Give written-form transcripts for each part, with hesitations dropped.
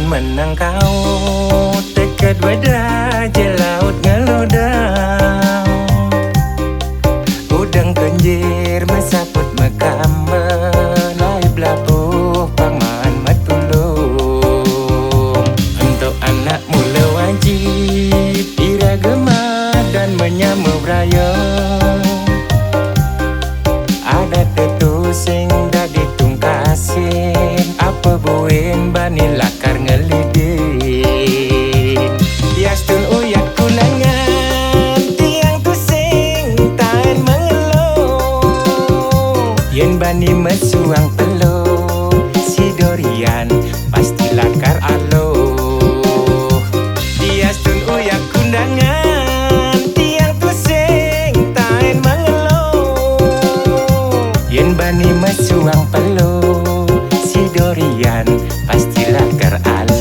menang kau tekad wadah je laut ngelodang udang kenjir mesaput mekamber lai belabuh pangman matulung untuk anak mula wajib iragama dan menyambut raya ada tetusing dah ditungkasin apa buin bani lakar ngelidin yastun uyak kunangan tiang tusing tain mengeluh yen bani mesuang peluh si dorian pasti lakar aloh yastun uyak kunangan tiang tusing tain mengeluh yen bani mesuang peluh si dorian pasti lakar aloh.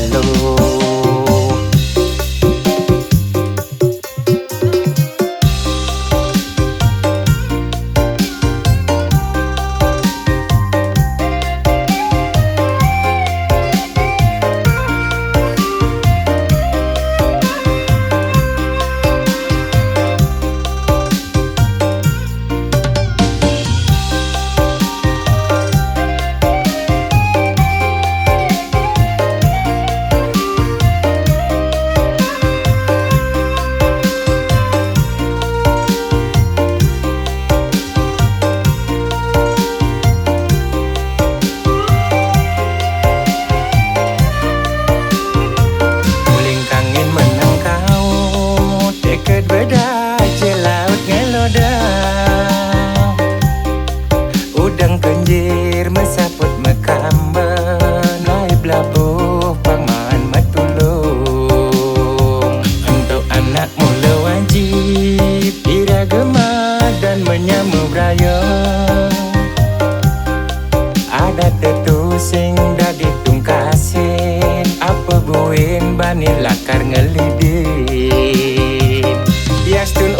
Udang kenjir mesaput mekamber lai belabuh pangman matulung untuk anak mula wajib iragama dan menyambut raya ada tetusing dah ditungkasin apa buin bani lakar ngelidin yastun